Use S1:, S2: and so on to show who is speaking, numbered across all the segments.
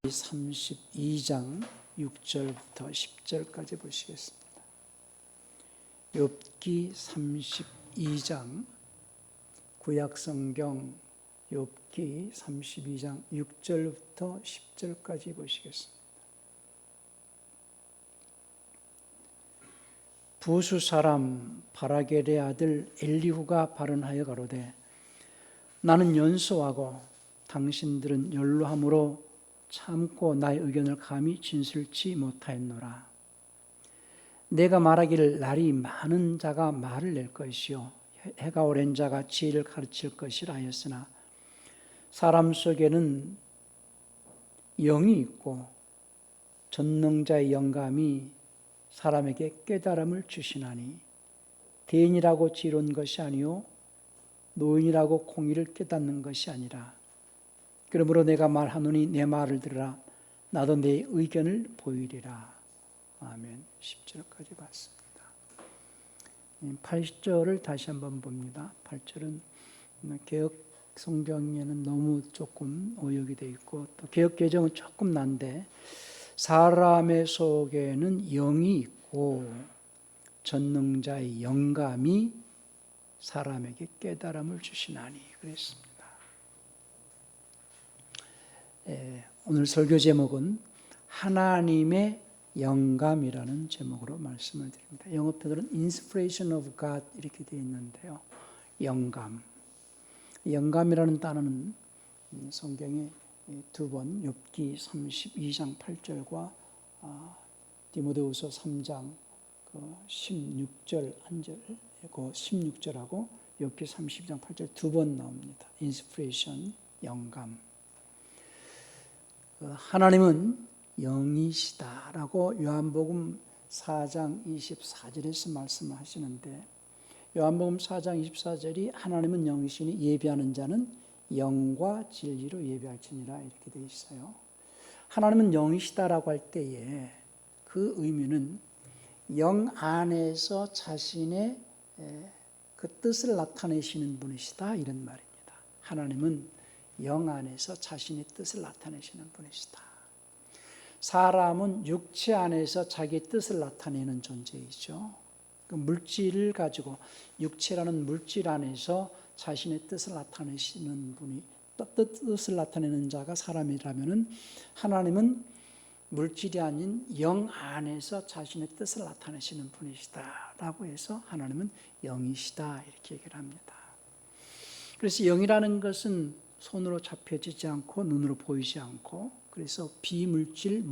S1: 32장 6절부터 10절까지 보시겠습니다. 욥기 32장 구약성경 욥기 32장 6절부터 10절까지 보시겠습니다. 부수 사람 바라겔의 아들 엘리후가 발언하여 가로되 나는 연소하고 당신들은 연로함으로 참고 나의 의견을 감히 진술치 못하였노라. 내가 말하기를 날이 많은 자가 말을 낼 것이요 해가 오랜 자가 지혜를 가르칠 것이라 하였으나 사람 속에는 영이 있고 전능자의 영감이 사람에게 깨달음을 주시나니 대인이라고 지혜로운 것이 아니요 노인이라고 공의를 깨닫는 것이 아니라 그러므로 내가 말하노니 내 말을 들으라. 나도 내 의견을 보이리라. 아멘. 10절까지 봤습니다. 8절을 다시 한번 봅니다. 8절은 개혁 성경에는 너무 조금 오역이 되어 있고 또 개혁 개정은 조금 난데 사람의 속에는 영이 있고 전능자의 영감이 사람에게 깨달음을 주시나니 그랬습니다. 오늘 설교 제목은 하나님의 영감이라는 제목으로 말씀을 드립니다. 영어 표현은 Inspiration of God 이렇게 되어 있는데요. 영감이라는 단어는 성경에 두 번 욥기 32장 8절과 디모데후서 3장 16절 한 절, 그 16절하고 욥기 32장 8절 두 번 나옵니다. Inspiration, 영감. 하나님은 영이시다라고 요한복음 4장 24절에서 말씀하시는데 요한복음 4장 24절이 하나님은 영이시니 예비하는 자는 영과 진리로 예배할지니라 이렇게 되어 있어요. 하나님은 영이시다라고 할 때에 그 의미는 영 안에서 자신의 그 뜻을 나타내시는 분이시다 이런 말입니다. 하나님은 영 안에서 자신의 뜻을 나타내시는 분이시다. 사람은 육체 안에서 자기의 뜻을 나타내는 존재이죠. 그 물질을 가지고 육체라는 물질 안에서 자신의 뜻을 나타내시는 분이 뜻을 나타내는 자가 사람이라면은 하나님은 물질이 아닌 영 안에서 자신의 뜻을 나타내시는 분이시다라고 해서 하나님은 영이시다 이렇게 얘기를 합니다. 그래서 영이라는 것은 손으로 잡혀지지 않고 눈으로 보이지 않고 그래서 비물질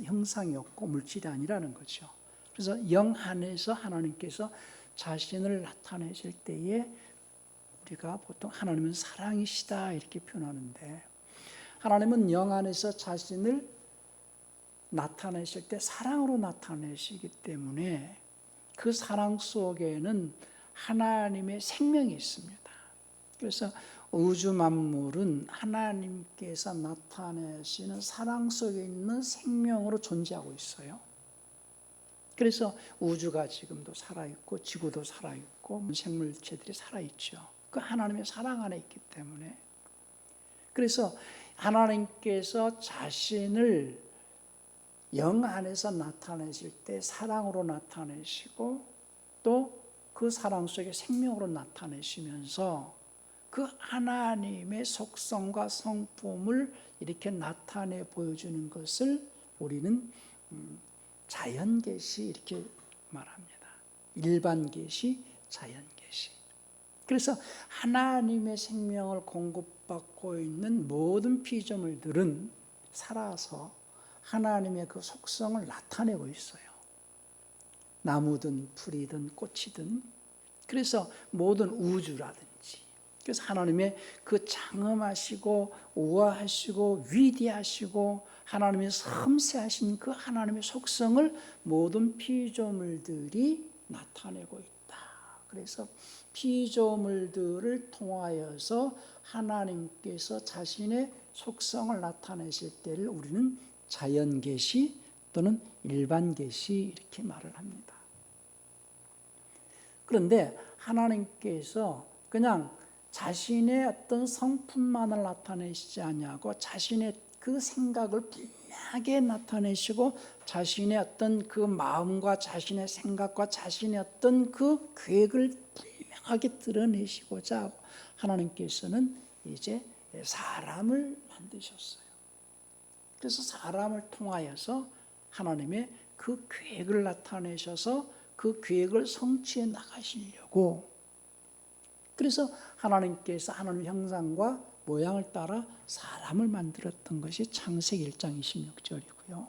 S1: 형상이 없고 물질이 아니라는 거죠. 그래서 영 안에서 하나님께서 자신을 나타내실 때에 우리가 보통 하나님은 사랑이시다 이렇게 표현하는데 하나님은 영 안에서 자신을 나타내실 때 사랑으로 나타내시기 때문에 그 사랑 속에는 하나님의 생명이 있습니다. 그래서 우주 만물은 하나님께서 나타내시는 사랑 속에 있는 생명으로 존재하고 있어요. 그래서 우주가 지금도 살아있고 지구도 살아있고 생물체들이 살아있죠. 그 하나님의 사랑 안에 있기 때문에 그래서 하나님께서 자신을 영 안에서 나타내실 때 사랑으로 나타내시고 또 그 사랑 속에 생명으로 나타내시면서 그 하나님의 속성과 성품을 이렇게 나타내 보여주는 것을 우리는 자연계시 이렇게 말합니다. 일반계시, 자연계시. 그래서 하나님의 생명을 공급받고 있는 모든 피조물들은 살아서 하나님의 그 속성을 나타내고 있어요. 나무든 풀이든 꽃이든 그래서 모든 우주라든지 그래서 하나님의 그 장엄하시고 우아하시고 위대하시고 하나님의 섬세하신 그 하나님의 속성을 모든 피조물들이 나타내고 있다. 그래서 피조물들을 통하여서 하나님께서 자신의 속성을 나타내실 때를 우리는 자연계시 또는 일반계시 이렇게 말을 합니다. 그런데 하나님께서 그냥 자신의 어떤 성품만을 나타내시지 아니하고 자신의 그 생각을 분명하게 나타내시고 자신의 어떤 그 마음과 자신의 생각과 자신의 어떤 그 계획을 분명하게 드러내시고자 하나님께서는 이제 사람을 만드셨어요. 그래서 사람을 통하여서 하나님의 그 계획을 나타내셔서 그 계획을 성취해 나가시려고, 그래서 하나님께서 하나님 형상과 모양을 따라 사람을 만들었던 것이 창세기 1장 26절이고요.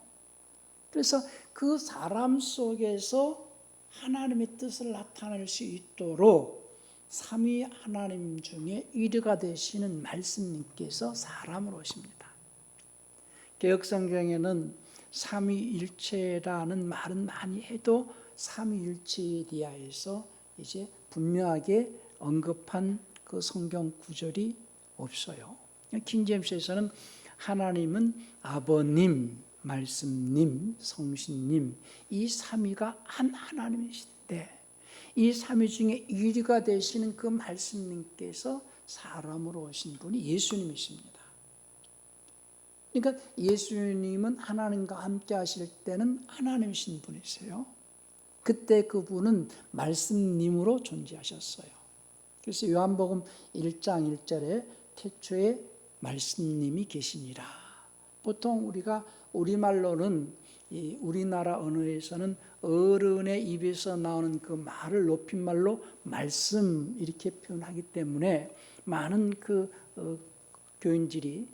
S1: 그래서 그 사람 속에서 하나님의 뜻을 나타낼 수 있도록 삼위 하나님 중에 1위가 되시는 말씀님께서 사람으로 오십니다. 개역성경에는 삼위일체라는 말은 많이 해도 삼위일체에 대하여서 이제 분명하게 언급한 그 성경 구절이 없어요. 킹제임스에서는 하나님은 아버님, 말씀님, 성신님, 이 삼위가 한 하나님이신데 이 삼위 중에 1위가 되시는 그 말씀님께서 사람으로 오신 분이 예수님이십니다. 그러니까 예수님은 하나님과 함께 하실 때는 하나님이신 분이세요. 그때 그분은 말씀님으로 존재하셨어요. 그래서 요한복음 1장 1절에 태초에 말씀님이 계시니라. 보통 우리가 우리말로는 이 우리나라 언어에서는 어른의 입에서 나오는 그 말을 높임말로 말씀 이렇게 표현하기 때문에 많은 그 교인들이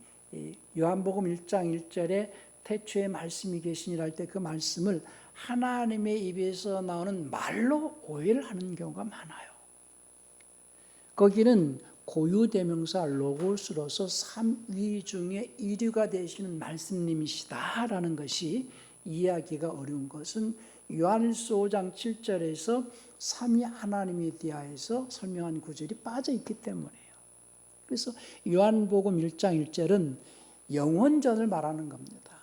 S1: 요한복음 1장 1절에 태초에 말씀이 계시니라 할 때 그 말씀을 하나님의 입에서 나오는 말로 오해를 하는 경우가 많아요. 거기는 고유대명사 로고스로서 삼위 중에 1위가 되시는 말씀님이시다라는 것이 이해하기가 어려운 것은 요한일서 5장 7절에서 삼위 하나님에 대하여서 설명한 구절이 빠져 있기 때문이에요. 그래서 요한복음 1장 1절은 영원전을 말하는 겁니다.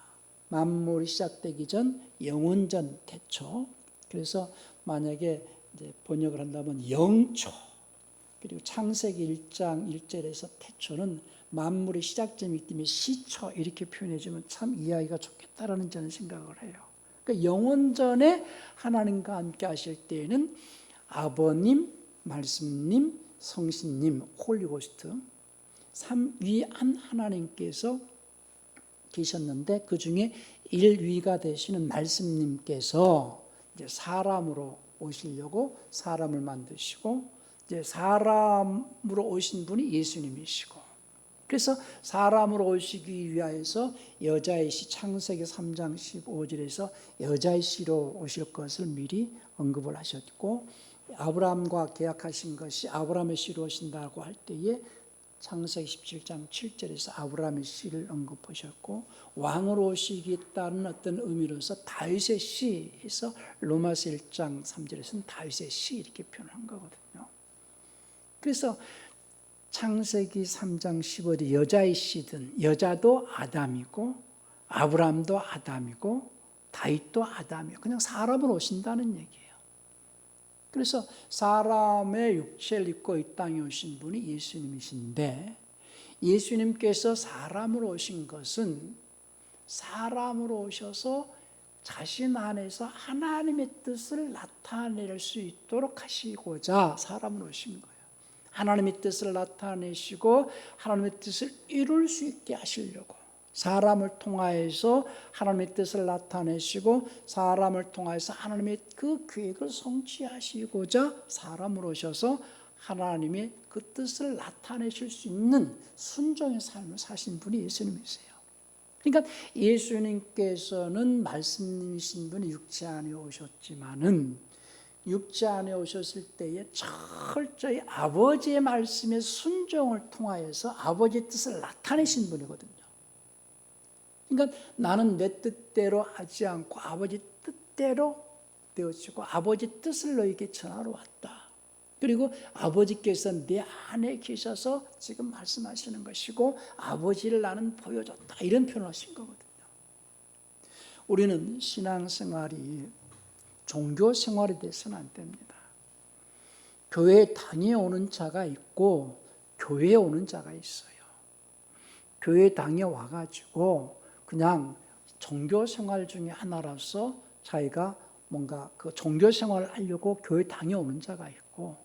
S1: 만물이 시작되기 전 영원전 태초. 그래서 만약에 이제 번역을 한다면 영초, 그리고 창세기 1장 1절에서 태초는 만물의 시작점이기 때문에 시초 이렇게 표현해주면 참 이해하기가 좋겠다라는 저는 생각을 해요. 그러니까 영원전에 하나님과 함께 하실 때에는 아버님, 말씀님, 성신님, 홀리고스트 삼위 한 하나님께서 계셨는데 그 중에 1위가 되시는 말씀님께서 이제 사람으로 오시려고 사람을 만드시고 이제 사람으로 오신 분이 예수님이시고, 그래서 사람으로 오시기 위하여서 여자의 씨 창세기 3장 15절에서 여자의 씨로 오실 것을 미리 언급을 하셨고, 아브라함과 계약하신 것이 아브라함의 씨로 오신다고 할 때에 창세기 17장 7절에서 아브라함의 씨를 언급하셨고, 왕으로 오시겠다는 어떤 의미로서 다윗의 씨에서 로마서 1장 3절에서는 다윗의 씨 이렇게 표현한 거거든요. 그래서 창세기 3장 15절에 여자의 씨든 여자도 아담이고 아브라함도 아담이고 다윗도 아담이에요. 그냥 사람으로 오신다는 얘기예요. 그래서 사람의 육체를 입고 이 땅에 오신 분이 예수님이신데, 예수님께서 사람으로 오신 것은 사람으로 오셔서 자신 안에서 하나님의 뜻을 나타낼 수 있도록 하시고자 사람으로 오신 거예요. 하나님의 뜻을 나타내시고 하나님의 뜻을 이룰 수 있게 하시려고 사람을 통하여서 하나님의 뜻을 나타내시고 사람을 통하여서 하나님의 그 계획을 성취하시고자 사람으로 오셔서 하나님의 그 뜻을 나타내실 수 있는 순종의 삶을 사신 분이 예수님이세요. 그러니까 예수님께서는 말씀이신 분이 육체 안에 오셨지만은 육체 안에 오셨을 때에 철저히 아버지의 말씀의 순종을 통하여서 아버지의 뜻을 나타내신 분이거든요. 그러니까 나는 내 뜻대로 하지 않고 아버지 뜻대로 되어지고 아버지 뜻을 너에게 전하러 왔다. 그리고 아버지께서 내 안에 계셔서 지금 말씀하시는 것이고 아버지를 나는 보여줬다. 이런 표현을 하신 거거든요. 우리는 신앙생활이 종교 생활이 돼서는 안 됩니다. 교회에 다녀오는 자가 있고 교회에 오는 자가 있어요. 교회에 다녀와가지고 그냥 종교 생활 중에 하나로서 자기가 뭔가 그 종교 생활을 하려고 교회 다녀오는 자가 있고,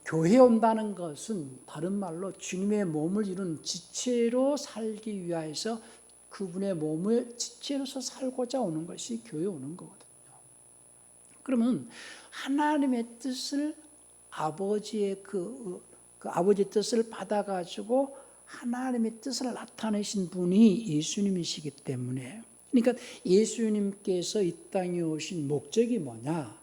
S1: 교회에 온다는 것은 다른 말로 주님의 몸을 이룬 지체로 살기 위해서 그분의 몸을 지체로서 살고자 오는 것이 교회에 오는 거거든요. 그러면 하나님의 뜻을 아버지의 그 아버지의 뜻을 받아가지고 하나님의 뜻을 나타내신 분이 예수님이시기 때문에, 그러니까 예수님께서 이 땅에 오신 목적이 뭐냐?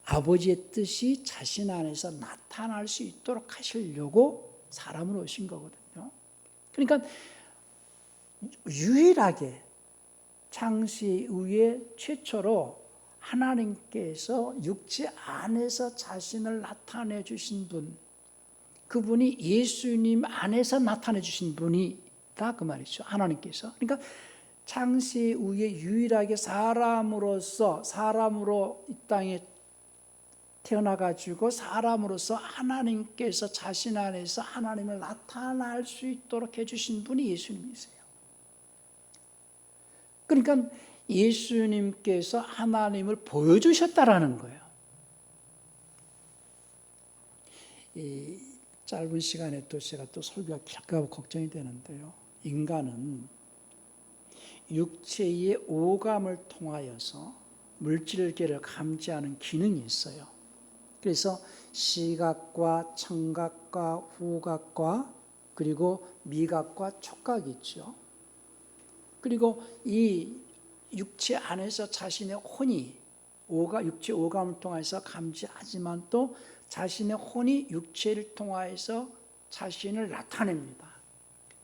S1: 아버지의 뜻이 자신 안에서 나타날 수 있도록 하시려고 사람으로 오신 거거든요. 그러니까 유일하게 창세 이후에 최초로 하나님께서 육체 안에서 자신을 나타내 주신 분, 그분이 예수님 안에서 나타내 주신 분이다 그 말이죠. 하나님께서. 그러니까 창세 이후에 유일하게 사람으로 이 땅에 태어나가지고 사람으로서 하나님께서 자신 안에서 하나님을 나타날 수 있도록 해주신 분이 예수님이세요. 그러니까 예수님께서 하나님을 보여주셨다라는 거예요. 이 짧은 시간에 또 제가 또 설교가 길까 걱정이 되는데요. 인간은 육체의 오감을 통하여서 물질계를 감지하는 기능이 있어요. 그래서 시각과 청각과 후각과 그리고 미각과 촉각이 있죠. 그리고 이 육체 안에서 자신의 혼이 육체 오감을 통해서 감지하지만 또 자신의 혼이 육체를 통하여서 자신을 나타냅니다.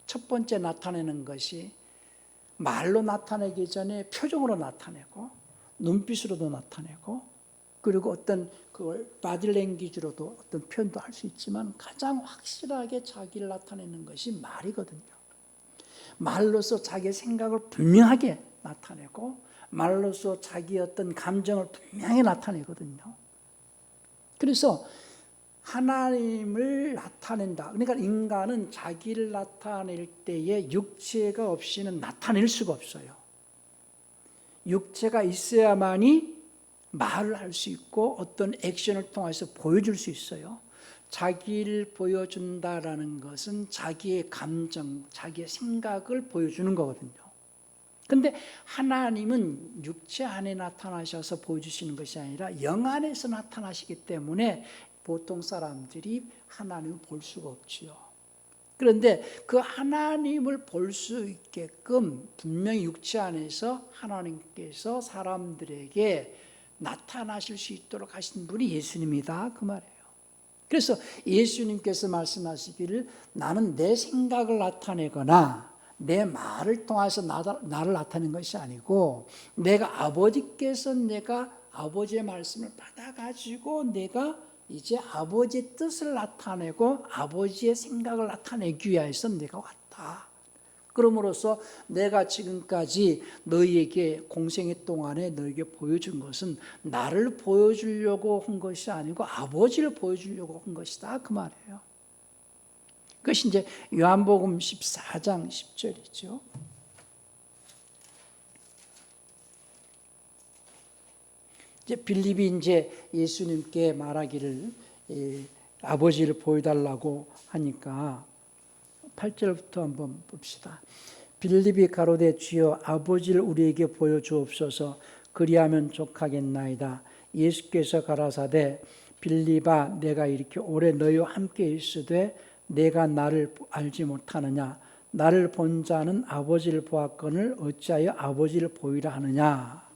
S1: 첫 번째 나타내는 것이 말로 나타내기 전에 표정으로 나타내고 눈빛으로도 나타내고, 그리고 어떤 그걸 바디랭귀지로도 어떤 표현도 할 수 있지만 가장 확실하게 자기를 나타내는 것이 말이거든요. 말로서 자기의 생각을 분명하게 나타내고 말로서 자기의 어떤 감정을 분명히 나타내거든요. 그래서 하나님을 나타낸다. 그러니까 인간은 자기를 나타낼 때에 육체가 없이는 나타낼 수가 없어요. 육체가 있어야만이 말을 할 수 있고 어떤 액션을 통해서 보여줄 수 있어요. 자기를 보여준다라는 것은 자기의 감정, 자기의 생각을 보여주는 거거든요. 그런데 하나님은 육체 안에 나타나셔서 보여주시는 것이 아니라 영 안에서 나타나시기 때문에 보통 사람들이 하나님을 볼 수가 없지요. 그런데 그 하나님을 볼 수 있게끔 분명히 육체 안에서 하나님께서 사람들에게 나타나실 수 있도록 하신 분이 예수님이다 그 말이에요. 그래서 예수님께서 말씀하시기를 나는 내 생각을 나타내거나 내 말을 통해서 나를 나타낸 것이 아니고 내가 아버지께서 내가 아버지의 말씀을 받아가지고 내가 이제 아버지의 뜻을 나타내고 아버지의 생각을 나타내기 위해서 내가 왔다. 그러므로서 내가 지금까지 너희에게 공생애 동안에 너희에게 보여준 것은 나를 보여주려고 한 것이 아니고 아버지를 보여주려고 한 것이다 그 말이에요. 그것이 이제 요한복음 14장 10절이죠. 이제 빌립이 이제 예수님께 말하기를 아버지를 보여달라고 하니까 8절부터 한번 봅시다. 빌립이 가로되 주여 아버지를 우리에게 보여주옵소서 그리하면 족하겠나이다. 예수께서 가라사대 빌립아 내가 이렇게 오래 너희와 함께 있으되 내가 나를 알지 못하느냐. 나를 본 자는 아버지를 보았거늘 어찌하여 아버지를 보이라 하느냐.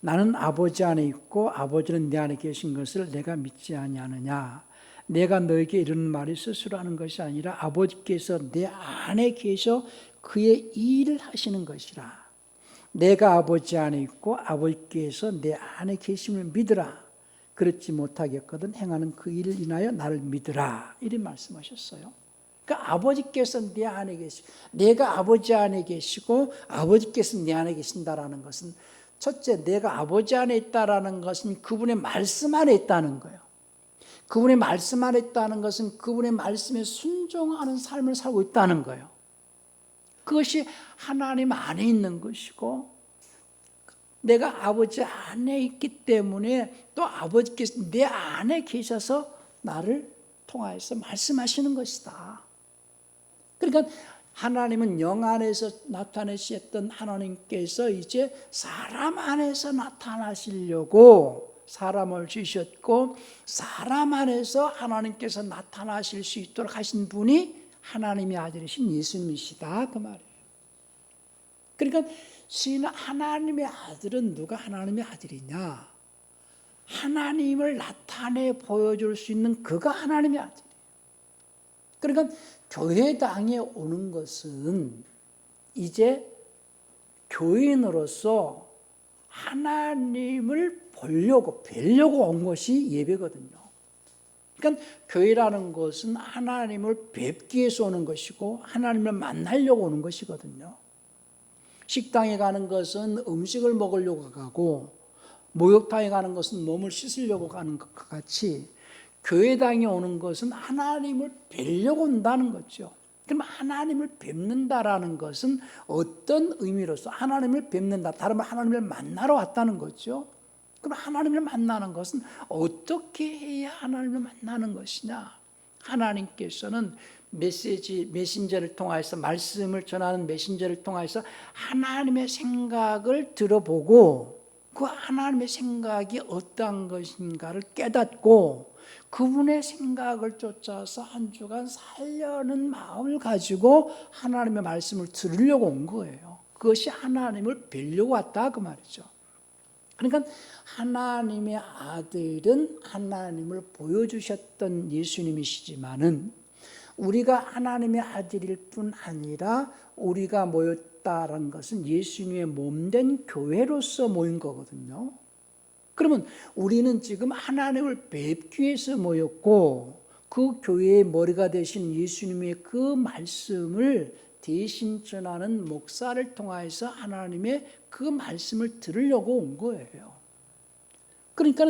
S1: 나는 아버지 안에 있고 아버지는 내 안에 계신 것을 내가 믿지 아니하느냐. 내가 너에게 이런 말이 스스로 하는 것이 아니라 아버지께서 내 안에 계셔 그의 일을 하시는 것이라. 내가 아버지 안에 있고 아버지께서 내 안에 계심을 믿으라. 그렇지 못하겠거든 행하는 그 일을 인하여 나를 믿으라. 이런 말씀하셨어요. 그러니까 아버지께서 내 안에 계시고 내가 아버지 안에 계시고 아버지께서 내 안에 계신다라는 것은 첫째 내가 아버지 안에 있다라는 것은 그분의 말씀 안에 있다는 거예요. 그분의 말씀 안에 있다는 것은 그분의 말씀에 순종하는 삶을 살고 있다는 거예요. 그것이 하나님 안에 있는 것이고, 내가 아버지 안에 있기 때문에 또 아버지께서 내 안에 계셔서 나를 통하여서 말씀하시는 것이다. 그러니까 하나님은 영 안에서 나타내셨던 하나님께서 이제 사람 안에서 나타나시려고 사람을 주셨고, 사람 안에서 하나님께서 나타나실 수 있도록 하신 분이 하나님의 아들이신 예수님이시다, 그 말이에요. 그러니까 하나님의 아들은 누가 하나님의 아들이냐? 하나님을 나타내 보여줄 수 있는 그가 하나님의 아들이에요. 그러니까 교회당에 오는 것은 이제 교인으로서 하나님을 보려고 뵈려고 온 것이 예배거든요. 그러니까 교회라는 것은 하나님을 뵙기 위해서 오는 것이고 하나님을 만나려고 오는 것이거든요. 식당에 가는 것은 음식을 먹으려고 가고, 목욕탕에 가는 것은 몸을 씻으려고 가는 것과 같이 교회당에 오는 것은 하나님을 뵈려고 온다는 거죠. 그럼 하나님을 뵙는다라는 것은 어떤 의미로서 하나님을 뵙는다, 다른 말 하나님을 만나러 왔다는 거죠. 그럼 하나님을 만나는 것은 어떻게 해야 하나님을 만나는 것이냐? 하나님께서는 메신저를 통해서, 말씀을 전하는 메신저를 통해서 하나님의 생각을 들어보고 그 하나님의 생각이 어떠한 것인가를 깨닫고 그분의 생각을 쫓아서 한 주간 살려는 마음을 가지고 하나님의 말씀을 들으려고 온 거예요. 그것이 하나님을 뵈려고 왔다, 그 말이죠. 그러니까 하나님의 아들은 하나님을 보여주셨던 예수님이시지만은 우리가 하나님의 아들일 뿐 아니라 우리가 모였다라는 것은 예수님의 몸된 교회로서 모인 거거든요. 그러면 우리는 지금 하나님을 뵙기 위해서 모였고, 그 교회의 머리가 되신 예수님의 그 말씀을 대신 전하는 목사를 통해서 하나님의 그 말씀을 들으려고 온 거예요. 그러니까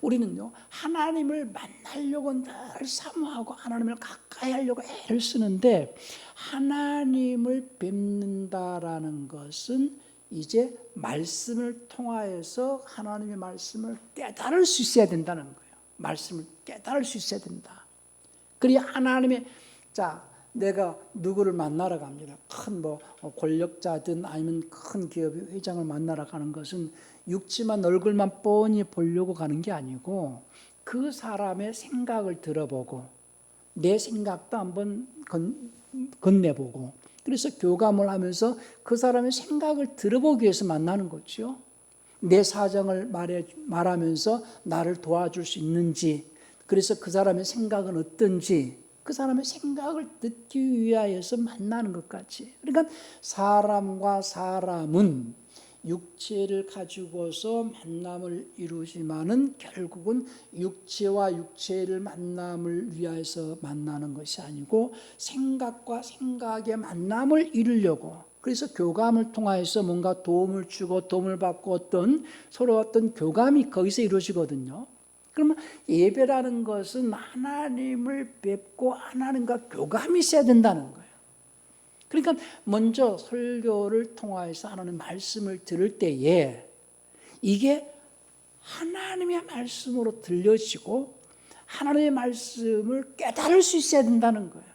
S1: 우리는요, 하나님을 만나려고 늘 사모하고 하나님을 가까이 하려고 애를 쓰는데, 하나님을 뵙는다라는 것은 이제 말씀을 통하여서 하나님의 말씀을 깨달을 수 있어야 된다는 거예요. 말씀을 깨달을 수 있어야 된다. 그래야 하나님의, 내가 누구를 만나러 갑니다. 큰 권력자든 아니면 큰 기업의 회장을 만나러 가는 것은 육지만 얼굴만 뻔히 보려고 가는 게 아니고 그 사람의 생각을 들어보고 내 생각도 한번 건네보고, 그래서 교감을 하면서 그 사람의 생각을 들어보기 위해서 만나는 거죠. 내 사정을 말하면서 나를 도와줄 수 있는지, 그래서 그 사람의 생각은 어떤지 그 사람의 생각을 듣기 위하여서 만나는 것 같이. 그러니까 사람과 사람은 육체를 가지고서 만남을 이루지만은 결국은 육체와 육체를 만남을 위해서 만나는 것이 아니고 생각과 생각의 만남을 이루려고, 그래서 교감을 통해서 뭔가 도움을 주고 도움을 받고 서로 어떤 교감이 거기서 이루어지거든요. 그러면 예배라는 것은 하나님을 뵙고 하나님과 교감이 있어야 된다는 거예요. 그러니까 먼저 설교를 통해서 하나님 말씀을 들을 때에 이게 하나님의 말씀으로 들려지고 하나님의 말씀을 깨달을 수 있어야 된다는 거예요.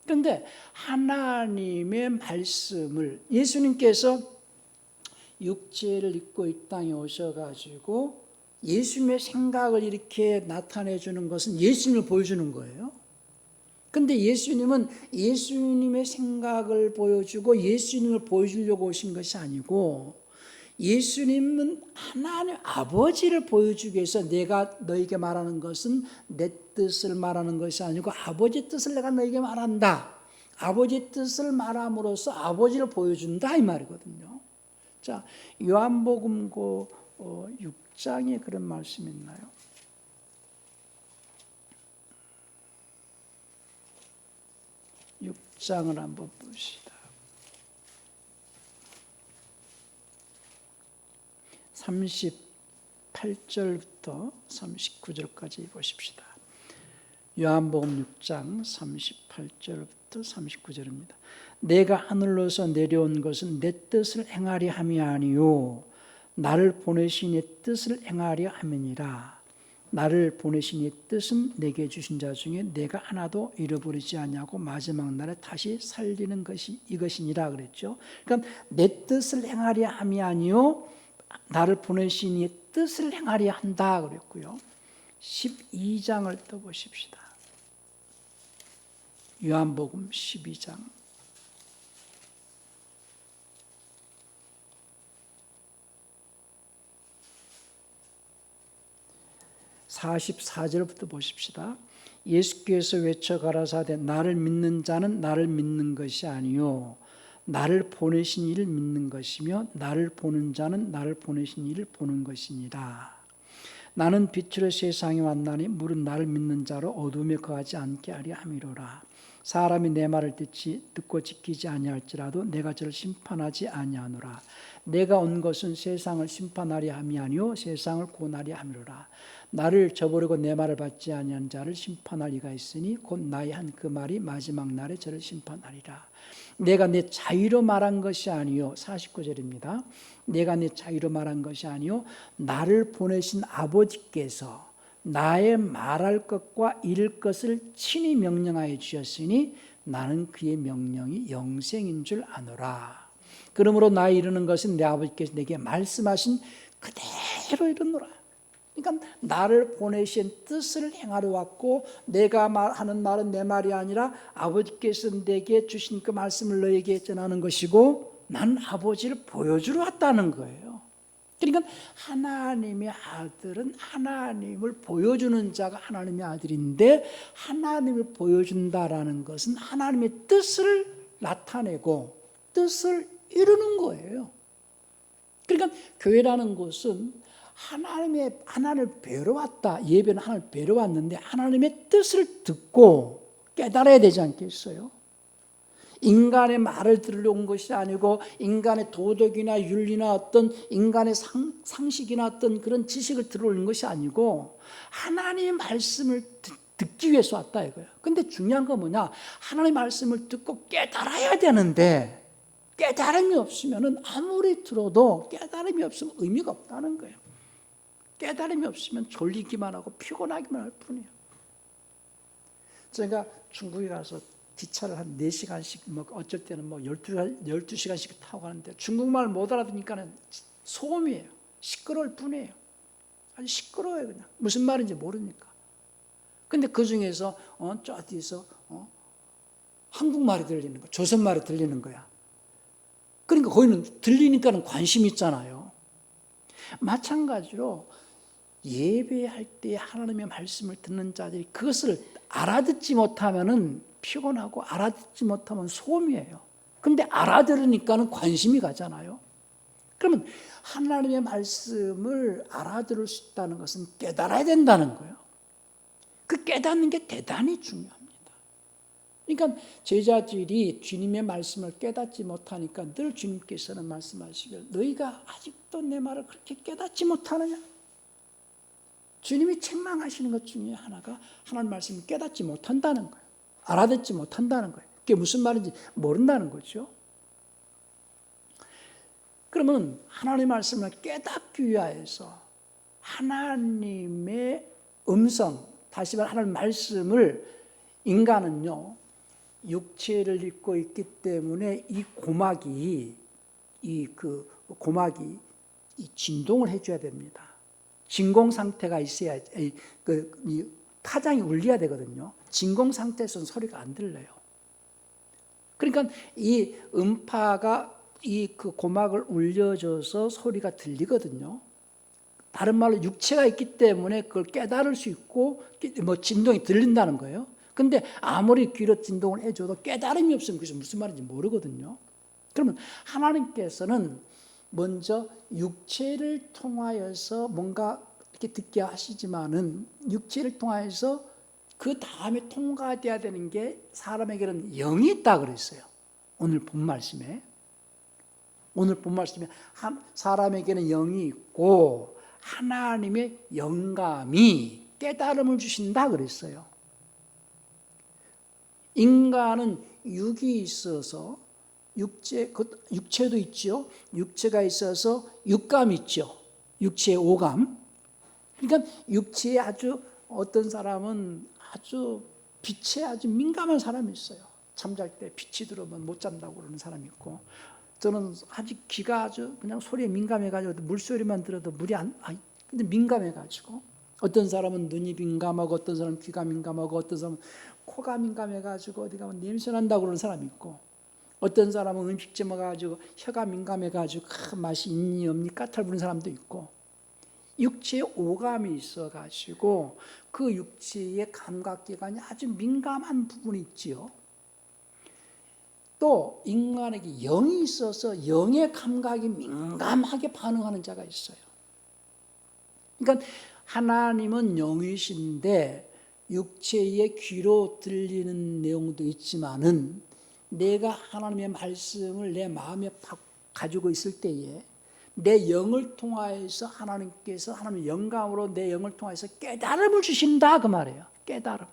S1: 그런데 하나님의 말씀을, 예수님께서 육체를 입고 이 땅에 오셔가지고 예수님의 생각을 이렇게 나타내 주는 것은 예수님을 보여주는 거예요. 그런데 예수님은 예수님의 생각을 보여주고 예수님을 보여주려고 오신 것이 아니고, 예수님은 하나님 아버지를 보여주기 위해서 내가 너에게 말하는 것은 내 뜻을 말하는 것이 아니고 아버지 뜻을 내가 너에게 말한다. 아버지 뜻을 말함으로써 아버지를 보여준다, 이 말이거든요. 자, 요한복음 6장에 그런 말씀이 있나요? 장을 한번 봅시다. 38절부터 39절까지 보십시다. 요한복음 6장 38절부터 39절입니다. 내가 하늘로서 내려온 것은 내 뜻을 행하려 함이 아니요 나를 보내신 이의 뜻을 행하려 함이니라. 나를 보내신 이의 뜻은 내게 주신 자 중에 내가 하나도 잃어버리지 아니하고 마지막 날에 다시 살리는 것이 이것이니라 그랬죠. 그러니까 내 뜻을 행하려 함이 아니요 나를 보내신 이의 뜻을 행하려 한다 그랬고요. 12장을 또 보십시다. 요한복음 12장 44절부터 보십시다. 예수께서 외쳐 가라사대 나를 믿는 자는 나를 믿는 것이 아니요 나를 보내신 이를 믿는 것이며 나를 보는 자는 나를 보내신 이를 보는 것이니라. 나는 빛으로 세상에 왔나니 물은 나를 믿는 자로 어둠에 거하지 않게 하려 함이로라. 사람이 내 말을 듣고 지키지 아니할지라도 내가 저를 심판하지 아니하노라. 내가 온 것은 세상을 심판하려 함이 아니요 세상을 구원하려 함이로라. 나를 저버리고 내 말을 받지 아니한 자를 심판할 이가 있으니 곧 나의 한 그 말이 마지막 날에 저를 심판하리라. 내가 내 자유로 말한 것이 아니요 49절입니다. 내가 내 자유로 말한 것이 아니요 나를 보내신 아버지께서 나의 말할 것과 이를 것을 친히 명령하여 주셨으니 나는 그의 명령이 영생인 줄 아노라. 그러므로 나 이르는 것은 내 아버지께서 내게 말씀하신 그대로 이르노라. 그러니까 나를 보내신 뜻을 행하러 왔고 내가 하는 말은 내 말이 아니라 아버지께서 내게 주신 그 말씀을 너에게 전하는 것이고 나는 아버지를 보여주러 왔다는 거예요. 그러니까 하나님의 아들은 하나님을 보여주는 자가 하나님의 아들인데 하나님을 보여준다라는 것은 하나님의 뜻을 나타내고 뜻을 이루는 거예요. 그러니까 교회라는 곳은 하나님을 뵈러 왔다. 예배는 하나님을 뵈러 왔는데 하나님의 뜻을 듣고 깨달아야 되지 않겠어요? 인간의 말을 들으러 온 것이 아니고 인간의 도덕이나 윤리나 어떤 인간의 상식이나 어떤 그런 지식을 들어오는 것이 아니고 하나님의 말씀을 듣기 위해서 왔다 이거예요. 근데 중요한 건 뭐냐? 하나님의 말씀을 듣고 깨달아야 되는데 깨달음이 없으면 아무리 들어도 깨달음이 없으면 의미가 없다는 거예요. 깨달음이 없으면 졸리기만 하고 피곤하기만 할 뿐이에요. 제가 중국에 가서 기차를 한 4시간씩 어쩔 때는 12시간씩 타고 가는데 중국말 못 알아듣으니까 소음이에요. 시끄러울 뿐이에요. 아주 시끄러워요. 그냥 무슨 말인지 모르니까. 근데 그 중에서 저 뒤에서 한국말이 들리는 거야. 조선말이 들리는 거야. 그러니까 거기는 들리니까는 관심이 있잖아요. 마찬가지로 예배할 때 하나님의 말씀을 듣는 자들이 그것을 알아듣지 못하면은 피곤하고 알아듣지 못하면 소음이에요. 근데 알아들으니까는 관심이 가잖아요. 그러면 하나님의 말씀을 알아들을 수 있다는 것은 깨달아야 된다는 거예요. 그 깨닫는 게 대단히 중요합니다. 그러니까 제자들이 주님의 말씀을 깨닫지 못하니까 늘 주님께서는 말씀하시길 너희가 아직도 내 말을 그렇게 깨닫지 못하느냐? 주님이 책망하시는 것 중에 하나가 하나님 말씀을 깨닫지 못한다는 거예요. 알아듣지 못한다는 거예요. 그게 무슨 말인지 모른다는 거죠. 그러면 하나님의 말씀을 깨닫기 위하여서 하나님의 음성, 다시 말해 하나님의 말씀을 인간은요 육체를 입고 있기 때문에 이 고막이 진동을 해줘야 됩니다. 진공 상태가 있어야 타장이 울려야 되거든요. 진공 상태에서는 소리가 안 들려요. 그러니까 이 음파가 그 고막을 울려줘서 소리가 들리거든요. 다른 말로 육체가 있기 때문에 그걸 깨달을 수 있고 진동이 들린다는 거예요. 근데 아무리 귀로 진동을 해줘도 깨달음이 없으면 그게 무슨 말인지 모르거든요. 그러면 하나님께서는 먼저 육체를 통하여서 뭔가 이렇게 듣게 하시지만은 육체를 통하여서 그 다음에 통과돼야 되는 게 사람에게는 영이 있다 그랬어요. 오늘 본 말씀에 사람에게는 영이 있고 하나님의 영감이 깨달음을 주신다 그랬어요. 인간은 육이 있어서 육체도 있죠. 육체가 있어서 육감이 있죠. 육체의 오감. 그러니까 육체에 아주 어떤 사람은 아주 빛에 아주 민감한 사람이 있어요. 잠잘 때 빛이 들어오면 못 잔다고 그러는 사람이 있고, 저는 아직 귀가 아주 그냥 소리에 민감해가지고 물소리만 들어도 근데 민감해가지고, 어떤 사람은 눈이 민감하고 어떤 사람은 귀가 민감하고 어떤 사람은 코가 민감해가지고 어디 가면 냄새 난다고 그러는 사람이 있고, 어떤 사람은 음식점 먹어가지고 혀가 민감해가지고 맛이 있니 없니 까탈 부는 사람도 있고, 육체에 오감이 있어가지고 그 육체의 감각기관이 아주 민감한 부분이 있지요. 또 인간에게 영이 있어서 영의 감각이 민감하게 반응하는 자가 있어요. 그러니까 하나님은 영이신데 육체의 귀로 들리는 내용도 있지만은, 내가 하나님의 말씀을 내 마음에 가지고 있을 때에 내 영을 통하여서 하나님께서 하나님의 영감으로 내 영을 통해서 깨달음을 주신다, 그 말이에요. 깨달음.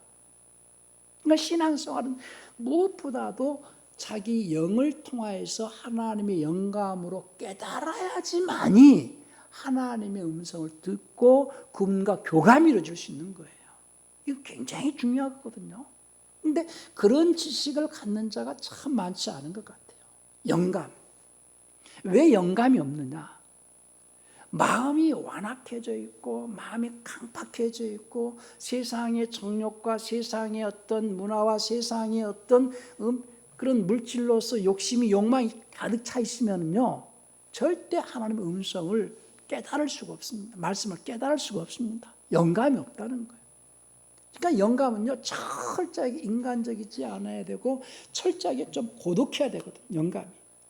S1: 그러니까 신앙생활은 무엇보다도 자기 영을 통하여서 하나님의 영감으로 깨달아야지만이 하나님의 음성을 듣고 그분과 교감이 이루어질 수 있는 거예요. 이거 굉장히 중요하거든요. 그런데 그런 지식을 갖는 자가 참 많지 않은 것 같아요. 영감. 왜 영감이 없느냐? 마음이 완악해져 있고 마음이 강팍해져 있고 세상의 정욕과 세상의 어떤 문화와 세상의 어떤 그런 물질로서 욕심이 욕망이 가득 차 있으면요, 절대 하나님의 음성을 깨달을 수가 없습니다. 말씀을 깨달을 수가 없습니다. 영감이 없다는 거예요. 그러니까 영감은요, 철저하게 인간적이지 않아야 되고 철저하게 좀 고독해야 되거든요. 영감이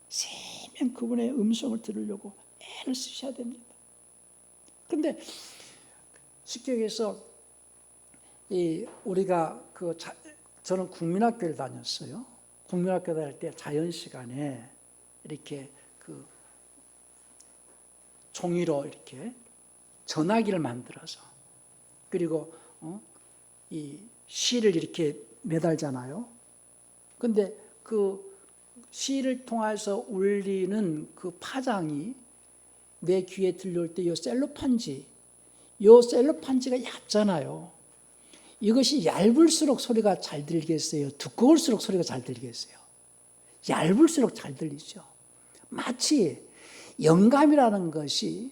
S1: 세면 그분의 음성을 들으려고 애를 쓰셔야 됩니다. 그런데 쉽게 얘기해서 우리가 저는 국민학교를 다녔어요. 국민학교 다닐 때 자연 시간에 이렇게 종이로 이렇게 전화기를 만들어서, 그리고 이 실을 이렇게 매달잖아요. 근데 그 실을 통해서 울리는 그 파장이 내 귀에 들려올 때 이 셀로판지가 얇잖아요. 이것이 얇을수록 소리가 잘 들리겠어요? 두꺼울수록 소리가 잘 들리겠어요? 얇을수록 잘 들리죠. 마치 영감이라는 것이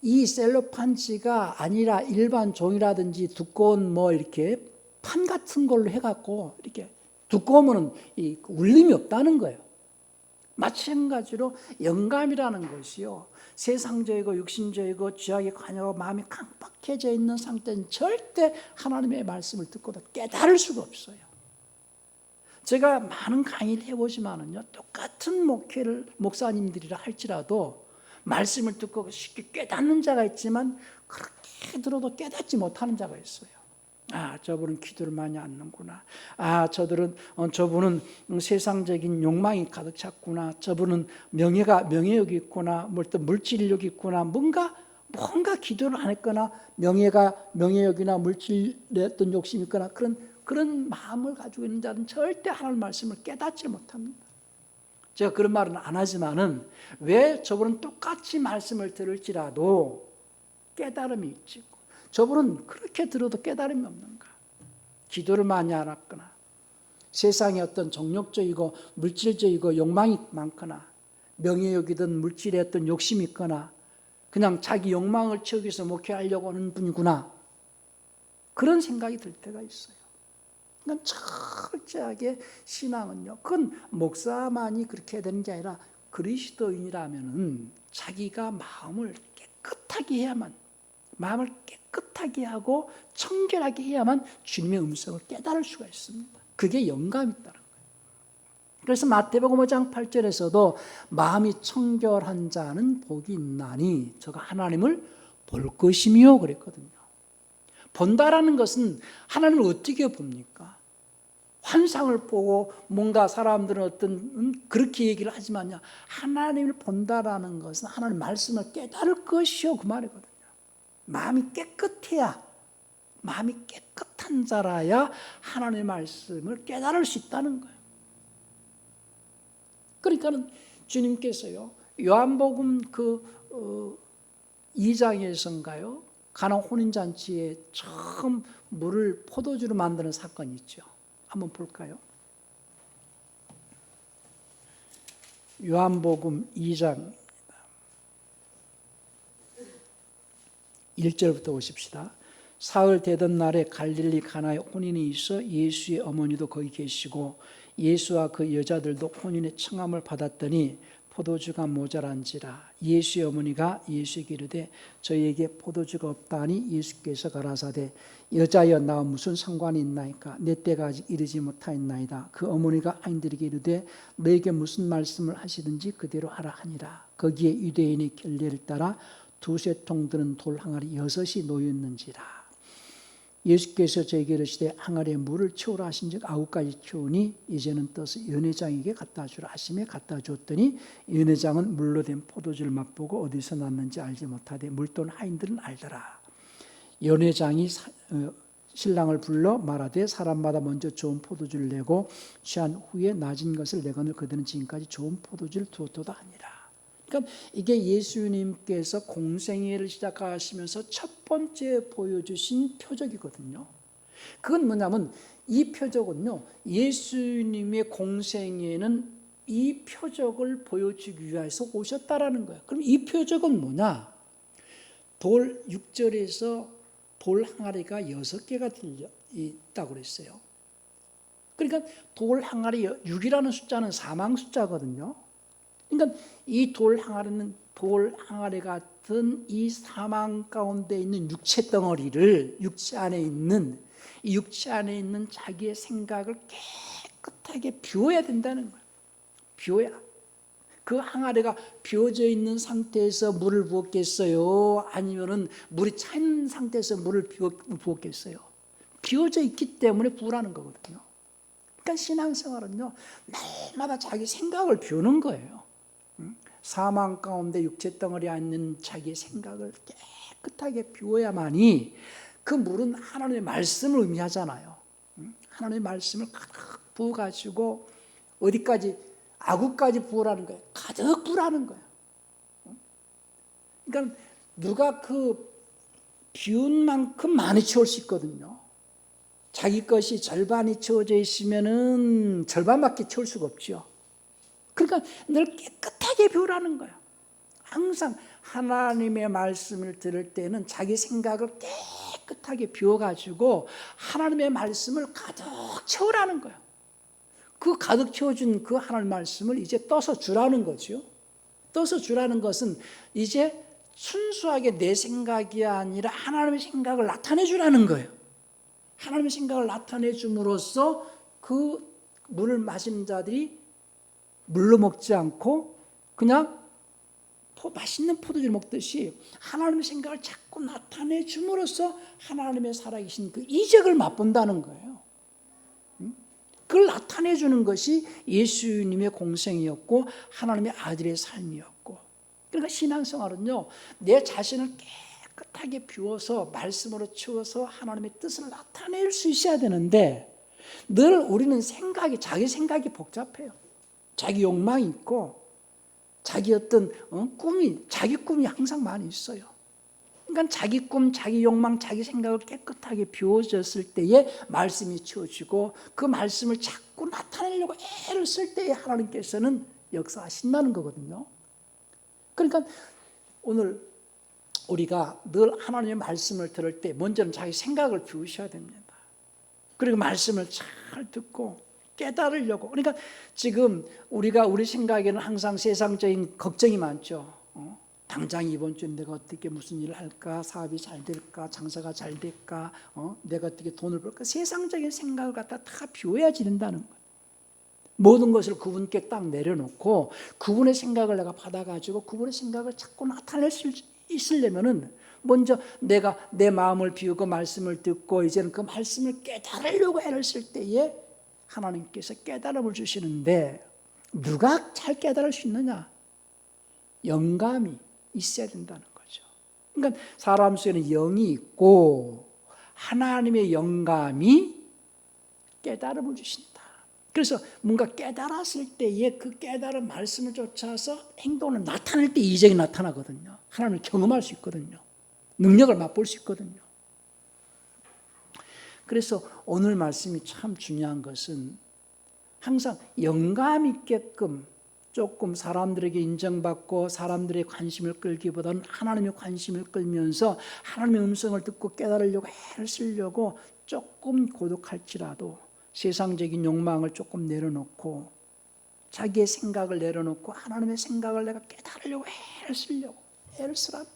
S1: 이 셀로판지가 아니라 일반 종이라든지 두꺼운 이렇게 판 같은 걸로 해갖고 이렇게 두꺼우면 이 울림이 없다는 거예요. 마찬가지로 영감이라는 것이요, 세상적이고 육신적이고 죄악에 관여하고 마음이 강박해져 있는 상태는 절대 하나님의 말씀을 듣고도 깨달을 수가 없어요. 제가 많은 강의를 해보지만은요, 똑같은 목사님들이라 할지라도 말씀을 듣고 쉽게 깨닫는 자가 있지만 그렇게 들어도 깨닫지 못하는 자가 있어요. 저분은 기도를 많이 않는구나. 저분은 세상적인 욕망이 가득 찼구나. 저분은 명예욕이 있구나. 또 물질욕이 있구나. 뭔가 기도를 안 했거나 명예욕이나 물질의 어떤 욕심이 있거나 그런 마음을 가지고 있는 자는 절대 하나님의 말씀을 깨닫지 못합니다. 제가 그런 말은 안 하지만은, 왜 저분은 똑같이 말씀을 들을지라도 깨달음이 있지, 저분은 그렇게 들어도 깨달음이 없는가? 기도를 많이 안 했거나 세상에 어떤 정욕적이고 물질적이고 욕망이 많거나 명예욕이든 물질의 어떤 욕심이 있거나 그냥 자기 욕망을 채우기 위해서 목회하려고 하는 분이구나, 그런 생각이 들 때가 있어요. 그러니까 철저하게 신앙은요, 그건 목사만이 그렇게 해야 되는 게 아니라 그리스도인이라면은 자기가 마음을 깨끗하게 하고 청결하게 해야만 주님의 음성을 깨달을 수가 있습니다. 그게 영감이 있다는 거예요. 그래서 마태복음 5장 8절에서도 마음이 청결한 자는 복이 있나니 저가 하나님을 볼 것이며 그랬거든요. 본다라는 것은 하나님을 어떻게 봅니까? 환상을 보고 뭔가 사람들은 어떤 그렇게 얘기를 하지만요, 하나님을 본다라는 것은 하나님 말씀을 깨달을 것이요, 그 말이거든요. 마음이 깨끗한 깨끗한 자라야 하나님의 말씀을 깨달을 수 있다는 거예요. 그러니까는 주님께서요, 요한복음 2장에서인가요? 가나 혼인잔치에 처음 물을 포도주로 만드는 사건이 있죠. 한번 볼까요? 요한복음 2장 1절부터 보십시다. 사흘 되던 날에 갈릴리 가나에 혼인이 있어 예수의 어머니도 거기 계시고 예수와 그 여자들도 혼인의 청함을 받았더니 포도주가 모자란지라. 예수의 어머니가 예수에게 이르되 저희에게 포도주가 없다 하니 예수께서 가라사대 여자여 나와 무슨 상관이 있나이까 내 때가 아직 이르지 못하였나이다. 그 어머니가 아인들에게 이르되 너에게 무슨 말씀을 하시든지 그대로 하라 하니라. 거기에 유대인의 결례를 따라 두세 통 드는 돌 항아리 6이 놓였는지라. 예수께서 저에게 이르시되 항아리에 물을 채우라 하신즉 9가지 채우니 이제는 떠서 연회장에게 갖다 주라 하시매 갖다 주었더니 연회장은 물로 된 포도주를 맛보고 어디서 났는지 알지 못하되 물돈 하인들은 알더라. 연회장이 신랑을 불러 말하되 사람마다 먼저 좋은 포도주를 내고 취한 후에 낮은 것을 내거늘 그들은 지금까지 좋은 포도주를 두었도다 하니라. 그러니까 이게 예수님께서 공생애를 시작하시면서 첫 번째 보여주신 표적이거든요. 그건 뭐냐면 이 표적은요, 예수님의 공생애는 이 표적을 보여주기 위해서 오셨다라는 거예요. 그럼 이 표적은 뭐냐? 6절에서 돌 항아리가 6개가 있다고 그랬어요. 그러니까 돌 항아리 6이라는 숫자는 사망 숫자거든요. 그러니까 이 돌 항아리 같은 이 사망 가운데 있는 육체 덩어리를 육체 안에 있는 자기의 생각을 깨끗하게 비워야 된다는 거예요. 비워야. 그 항아리가 비워져 있는 상태에서 물을 부었겠어요? 아니면은 물이 찬 상태에서 물을 부었겠어요? 비워져 있기 때문에 부으라는 거거든요. 그러니까 신앙생활은요, 날마다 자기 생각을 비우는 거예요. 사망 가운데 육체 덩어리 앉는 자기의 생각을 깨끗하게 비워야만이 그 물은 하나님의 말씀을 의미하잖아요. 하나님의 말씀을 가득 부어가지고 어디까지? 아구까지 부으라는 거예요. 가득 부으라는 거예요. 그러니까 누가 그 비운 만큼 많이 채울 수 있거든요. 자기 것이 절반이 채워져 있으면은 절반밖에 채울 수가 없죠. 그러니까 늘 깨끗하게 비우라는 거예요. 항상 하나님의 말씀을 들을 때는 자기 생각을 깨끗하게 비워가지고 하나님의 말씀을 가득 채우라는 거예요. 그 가득 채워준 그 하나님의 말씀을 이제 떠서 주라는 거죠. 떠서 주라는 것은 이제 순수하게 내 생각이 아니라 하나님의 생각을 나타내 주라는 거예요. 하나님의 생각을 나타내 줌으로써 그 물을 마시는 자들이 물로 먹지 않고 그냥 맛있는 포도주를 먹듯이 하나님의 생각을 자꾸 나타내 줌으로써 하나님의 살아계신 그 이적을 맛본다는 거예요. 그걸 나타내 주는 것이 예수님의 공생이었고 하나님의 아들의 삶이었고, 그러니까 신앙생활은요, 내 자신을 깨끗하게 비워서 말씀으로 채워서 하나님의 뜻을 나타낼 수 있어야 되는데 늘 우리는 자기 생각이 복잡해요. 자기 욕망이 있고 자기 어떤 자기 꿈이 항상 많이 있어요. 그러니까 자기 꿈, 자기 욕망, 자기 생각을 깨끗하게 비워졌을 때에 말씀이 채워지고 그 말씀을 자꾸 나타내려고 애를 쓸 때에 하나님께서는 역사하신다는 거거든요. 그러니까 오늘 우리가 늘 하나님의 말씀을 들을 때 먼저는 자기 생각을 비우셔야 됩니다. 그리고 말씀을 잘 듣고 깨달으려고. 그러니까 지금 우리 생각에는 항상 세상적인 걱정이 많죠. 당장 이번 주에 내가 어떻게 무슨 일을 할까, 사업이 잘 될까, 장사가 잘 될까, 내가 어떻게 돈을 벌까, 세상적인 생각을 갖다 다 비워야지 된다는 거예요. 모든 것을 그분께 딱 내려놓고 그분의 생각을 내가 받아가지고 그분의 생각을 자꾸 나타낼 수 있으려면은 먼저 내가 내 마음을 비우고 말씀을 듣고 이제는 그 말씀을 깨달으려고 애를 쓸 때에 하나님께서 깨달음을 주시는데 누가 잘 깨달을 수 있느냐? 영감이 있어야 된다는 거죠. 그러니까 사람 속에는 영이 있고 하나님의 영감이 깨달음을 주신다. 그래서 뭔가 깨달았을 때에 그 깨달은 말씀을 쫓아서 행동을 나타낼 때 이적이 나타나거든요. 하나님을 경험할 수 있거든요. 능력을 맛볼 수 있거든요. 그래서 오늘 말씀이 참 중요한 것은 항상 영감 있게끔 조금 사람들에게 인정받고 사람들의 관심을 끌기보다는 하나님의 관심을 끌면서 하나님의 음성을 듣고 깨달으려고 애를 쓰려고 조금 고독할지라도 세상적인 욕망을 조금 내려놓고 자기의 생각을 내려놓고 하나님의 생각을 내가 깨달으려고 애를 쓰라는 거예요.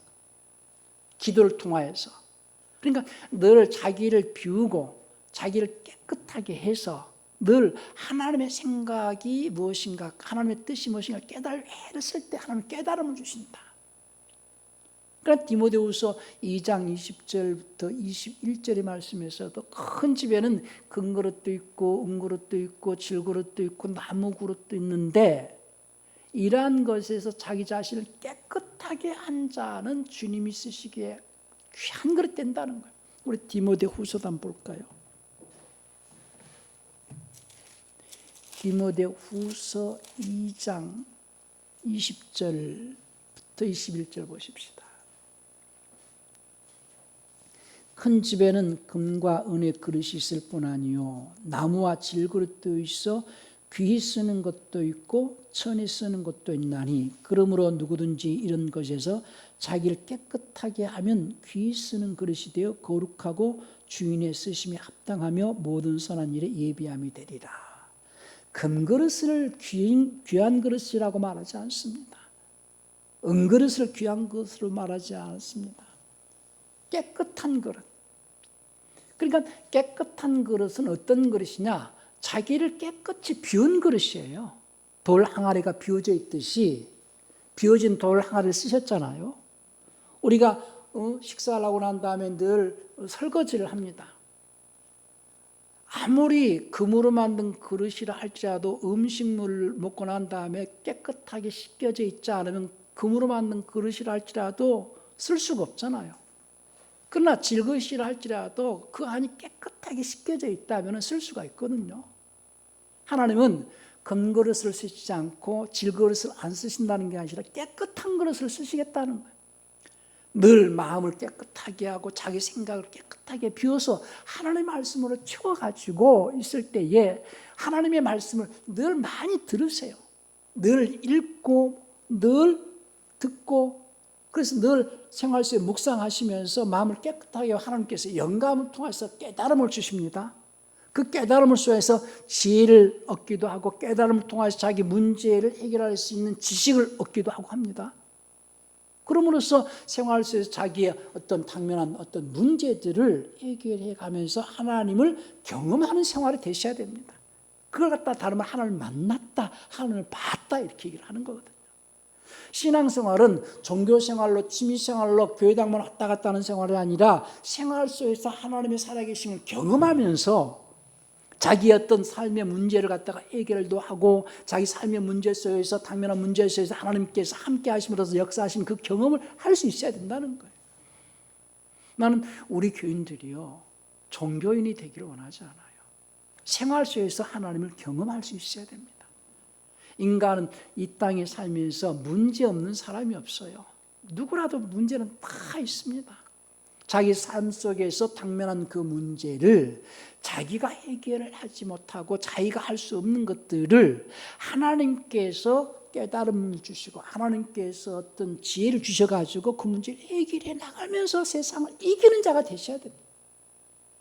S1: 기도를 통하여서. 그러니까 늘 자기를 비우고 자기를 깨끗하게 해서 늘 하나님의 생각이 무엇인가, 하나님의 뜻이 무엇인가 깨달을 애를 쓸 때 하나님은 깨달음을 주신다. 그러니까 디모데후서 2장 20절부터 21절의 말씀에서도 큰 집에는 금그릇도 있고 은그릇도 있고 질그릇도 있고 나무 그릇도 있는데 이러한 것에서 자기 자신을 깨끗하게 한 자는 주님이 쓰시기에 귀한 그릇 된다는 거예요. 우리 디모데후서도 한번 볼까요? 디모데후서 2장 20절부터 21절 보십시다. 큰 집에는 금과 은의 그릇이 있을 뿐 아니요 나무와 질그릇도 있어 귀히 쓰는 것도 있고 천히 쓰는 것도 있나니 그러므로 누구든지 이런 것에서 자기를 깨끗하게 하면 귀히 쓰는 그릇이 되어 거룩하고 주인의 쓰심에 합당하며 모든 선한 일에 예비함이 되리라. 금그릇을 귀한 그릇이라고 말하지 않습니다. 은그릇을 귀한 것으로 말하지 않습니다. 깨끗한 그릇. 그러니까 깨끗한 그릇은 어떤 그릇이냐? 자기를 깨끗이 비운 그릇이에요. 돌 항아리가 비워져 있듯이 비워진 돌 항아리를 쓰셨잖아요. 우리가 식사를 하고 난 다음에 늘 설거지를 합니다. 아무리 금으로 만든 그릇이라 할지라도 음식물을 먹고 난 다음에 깨끗하게 씻겨져 있지 않으면 금으로 만든 그릇이라 할지라도 쓸 수가 없잖아요. 그러나 질그릇이라 할지라도 그 안이 깨끗하게 씻겨져 있다면 쓸 수가 있거든요. 하나님은 금그릇을 쓰시지 않고 질그릇을 안 쓰신다는 게 아니라 깨끗한 그릇을 쓰시겠다는 거예요. 늘 마음을 깨끗하게 하고 자기 생각을 깨끗하게 비워서 하나님의 말씀으로 채워가지고 있을 때에 하나님의 말씀을 늘 많이 들으세요. 늘 읽고 늘 듣고 그래서 늘 생활 속에 묵상하시면서 마음을 깨끗하게 하나님께서 영감을 통해서 깨달음을 주십니다. 그 깨달음을 통해서 지혜를 얻기도 하고 깨달음을 통해서 자기 문제를 해결할 수 있는 지식을 얻기도 하고 합니다. 그럼으로써 생활 속에서 자기의 어떤 당면한 어떤 문제들을 해결해 가면서 하나님을 경험하는 생활이 되셔야 됩니다. 그걸 갖다 다른 말 하나님을 만났다, 하나님을 봤다 이렇게 얘기를 하는 거거든요. 신앙생활은 종교생활로 취미생활로 교회당만 왔다 갔다 하는 생활이 아니라 생활 속에서 하나님의 살아계심을 경험하면서 자기의 어떤 삶의 문제를 갖다가 해결도 하고 자기 삶의 문제 속에서 당면한 문제 속에서 하나님께서 함께 하심으로써 역사하신 그 경험을 할 수 있어야 된다는 거예요. 나는 우리 교인들이요 종교인이 되기를 원하지 않아요. 생활 속에서 하나님을 경험할 수 있어야 됩니다. 인간은 이 땅에 살면서 문제 없는 사람이 없어요. 누구라도 문제는 다 있습니다. 자기 삶 속에서 당면한 그 문제를 자기가 해결을 하지 못하고 자기가 할 수 없는 것들을 하나님께서 깨달음을 주시고 하나님께서 어떤 지혜를 주셔가지고 그 문제를 해결해 나가면서 세상을 이기는 자가 되셔야 됩니다.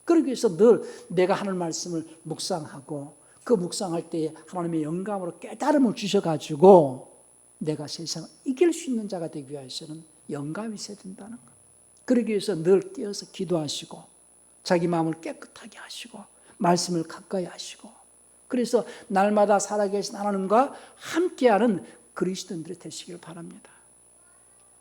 S1: 그러기 위해서 늘 내가 하는 말씀을 묵상하고 그 묵상할 때에 하나님의 영감으로 깨달음을 주셔가지고 내가 세상을 이길 수 있는 자가 되기 위해서는 영감이 있어야 된다는 거예요. 그러기 위해서 늘 깨어서 기도하시고 자기 마음을 깨끗하게 하시고 말씀을 가까이 하시고 그래서 날마다 살아계신 하나님과 함께하는 그리스도인들이 되시길 바랍니다.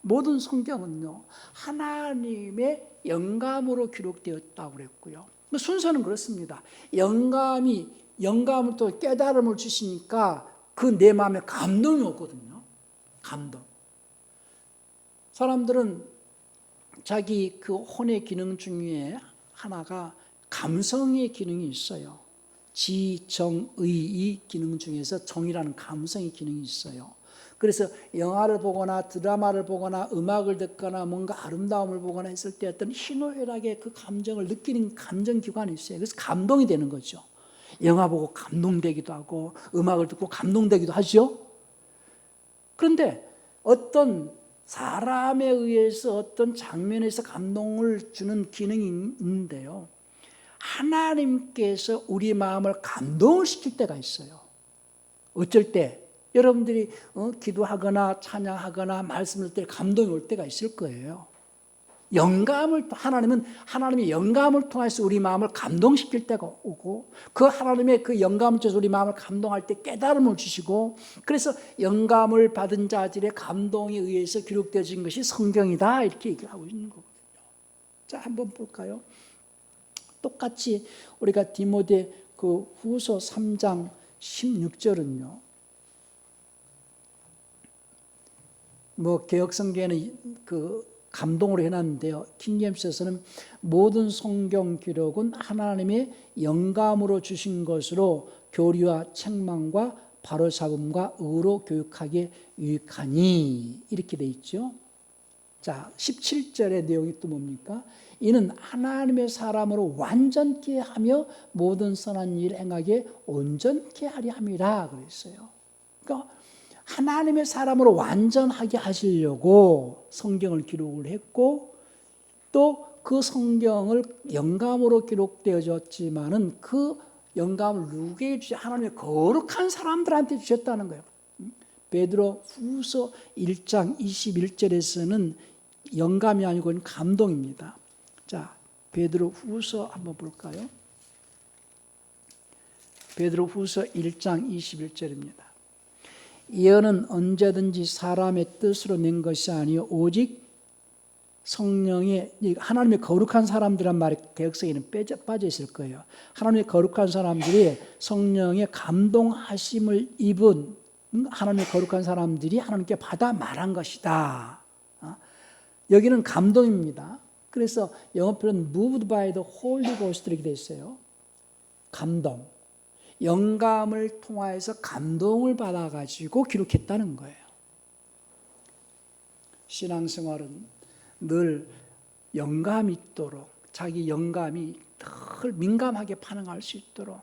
S1: 모든 성경은요 하나님의 영감으로 기록되었다고 그랬고요. 순서는 그렇습니다. 영감을 또 깨달음을 주시니까 그 내 마음에 감동이 오거든요. 감동. 사람들은 자기 그 혼의 기능 중에 하나가 감성의 기능이 있어요. 지, 정, 의, 이 기능 중에서 정이라는 감성의 기능이 있어요. 그래서 영화를 보거나 드라마를 보거나 음악을 듣거나 뭔가 아름다움을 보거나 했을 때 어떤 희노애락의 그 감정을 느끼는 감정기관이 있어요. 그래서 감동이 되는 거죠. 영화 보고 감동되기도 하고 음악을 듣고 감동되기도 하죠. 그런데 어떤 사람에 의해서 어떤 장면에서 감동을 주는 기능이 있는데요, 하나님께서 우리 마음을 감동을 시킬 때가 있어요. 어쩔 때 여러분들이 기도하거나 찬양하거나 말씀을 때 감동이 올 때가 있을 거예요. 하나님의 영감을 통해서 우리 마음을 감동시킬 때가 오고, 그 하나님의 그 영감을 통해서 우리 마음을 감동할 때 깨달음을 주시고, 그래서 영감을 받은 자들의 감동에 의해서 기록되어진 것이 성경이다, 이렇게 얘기를 하고 있는 거거든요. 자, 한번 볼까요? 똑같이 우리가 디모데 그 후서 3장 16절은요, 개역성경에는 그 감동으로 해놨는데요, 킹제임스에서는 모든 성경 기록은 하나님의 영감으로 주신 것으로 교리와 책망과 바로잡음과 의로 교육하기에 유익하니, 이렇게 돼 있죠. 자, 17절의 내용이 또 뭡니까? 이는 하나님의 사람으로 완전케 하며 모든 선한 일 행하게 온전케 하려 함이라 그랬어요. 그러니까 하나님의 사람으로 완전하게 하시려고 성경을 기록을 했고, 또 그 성경을 영감으로 기록되어졌지만은 그 영감을 누구에게 주시? 하나님의 거룩한 사람들한테 주셨다는 거예요. 베드로 후서 1장 21절에서는 영감이 아니고 감동입니다. 자, 베드로 후서 한번 볼까요? 베드로 후서 1장 21절입니다. 예언은 언제든지 사람의 뜻으로 낸 것이 아니요 오직 성령의, 하나님의 거룩한 사람들란 말이 개역성에는 빠져 있을 거예요. 하나님의 거룩한 사람들이 성령의 감동하심을 입은 하나님의 거룩한 사람들이 하나님께 받아 말한 것이다. 여기는 감동입니다. 그래서 영어 표현은 moved by the Holy Ghost 이렇게 되어 있어요. 감동. 영감을 통하여서 감동을 받아가지고 기록했다는 거예요. 신앙생활은 늘 영감이 있도록, 자기 영감이 늘 민감하게 반응할 수 있도록,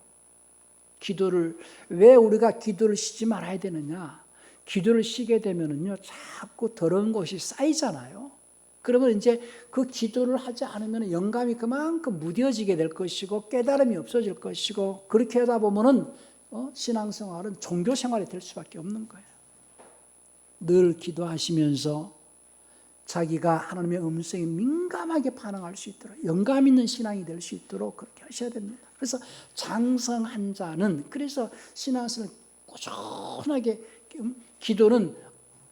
S1: 왜 우리가 기도를 쉬지 말아야 되느냐? 기도를 쉬게 되면은요, 자꾸 더러운 것이 쌓이잖아요. 그러면 이제 그 기도를 하지 않으면 영감이 그만큼 무뎌지게 될 것이고 깨달음이 없어질 것이고, 그렇게 하다 보면은 신앙생활은 종교생활이 될 수밖에 없는 거예요. 늘 기도하시면서 자기가 하나님의 음성에 민감하게 반응할 수 있도록, 영감 있는 신앙이 될 수 있도록 그렇게 하셔야 됩니다. 그래서 장성한 자는, 그래서 신앙생활을 꾸준하게, 기도는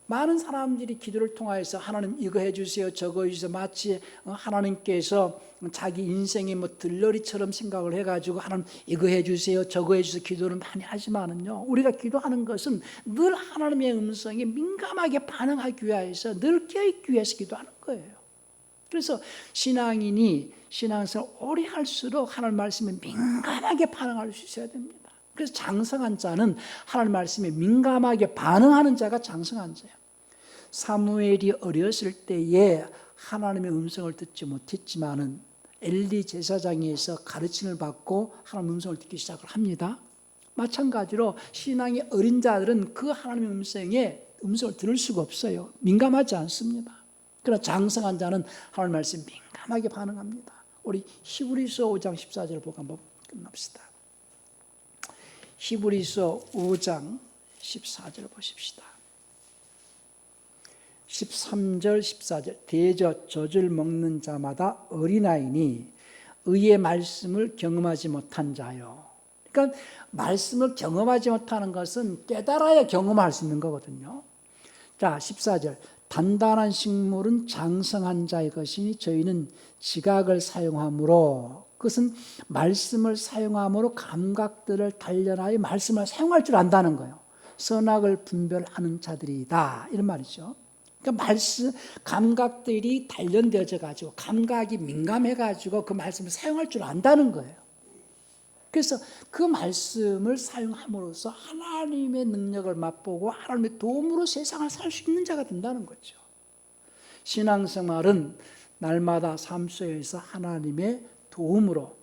S1: 많은 사람들이 기도를 통해서 하나님 이거 해주세요, 저거 해주세요, 마치 하나님께서 자기 인생의 들러리처럼 생각을 해가지고 하나님 이거 해주세요, 저거 해주세요 기도를 많이 하지만은요, 우리가 기도하는 것은 늘 하나님의 음성에 민감하게 반응하기 위해서, 늘 껴있기 위해서 기도하는 거예요. 그래서 신앙인이 신앙생활을 오래 할수록 하나님 말씀에 민감하게 반응할 수 있어야 됩니다. 그래서 장성한 자는 하나님 말씀에 민감하게 반응하는 자가 장성한 자예요. 사무엘이 어렸을 때에 하나님의 음성을 듣지 못했지만은 엘리 제사장에서 가르침을 받고 하나님의 음성을 듣기 시작을 합니다. 마찬가지로 신앙의 어린 자들은 그 하나님의 음성을 들을 수가 없어요. 민감하지 않습니다. 그러나 장성한 자는 하나님 말씀에 민감하게 반응합니다. 우리 히브리서 5장 14절을 보고 한번 끝납시다. 히브리서 5장 14절 보십시다. 13절 14절 대저 젖을 먹는 자마다 어린아이니 의의 말씀을 경험하지 못한 자요. 그러니까 말씀을 경험하지 못하는 것은 깨달아야 경험할 수 있는 거거든요. 자, 14절 단단한 식물은 장성한 자의 것이니 저희는 지각을 사용함으로, 그것은 말씀을 사용함으로 감각들을 단련하여 말씀을 사용할 줄 안다는 거예요. 선악을 분별하는 자들이다, 이런 말이죠. 그러니까 말씀 감각들이 단련되어져 가지고 감각이 민감해 가지고 그 말씀을 사용할 줄 안다는 거예요. 그래서 그 말씀을 사용함으로써 하나님의 능력을 맛보고 하나님의 도움으로 세상을 살 수 있는 자가 된다는 거죠. 신앙생활은 날마다 삶 속에서 하나님의 도움으로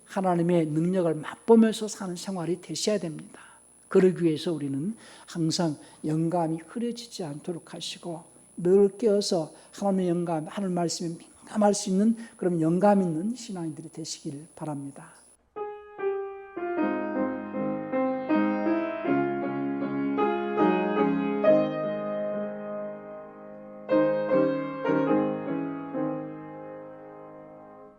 S1: 하나님의 능력을 맛보면서 사는 생활이 되셔야 됩니다. 그러기 위해서 우리는 항상 영감이 흐려지지 않도록 하시고 늘 깨어서 하나님의 영감, 하나님 말씀에 민감할 수 있는 그런 영감 있는 신앙인들이 되시길 바랍니다.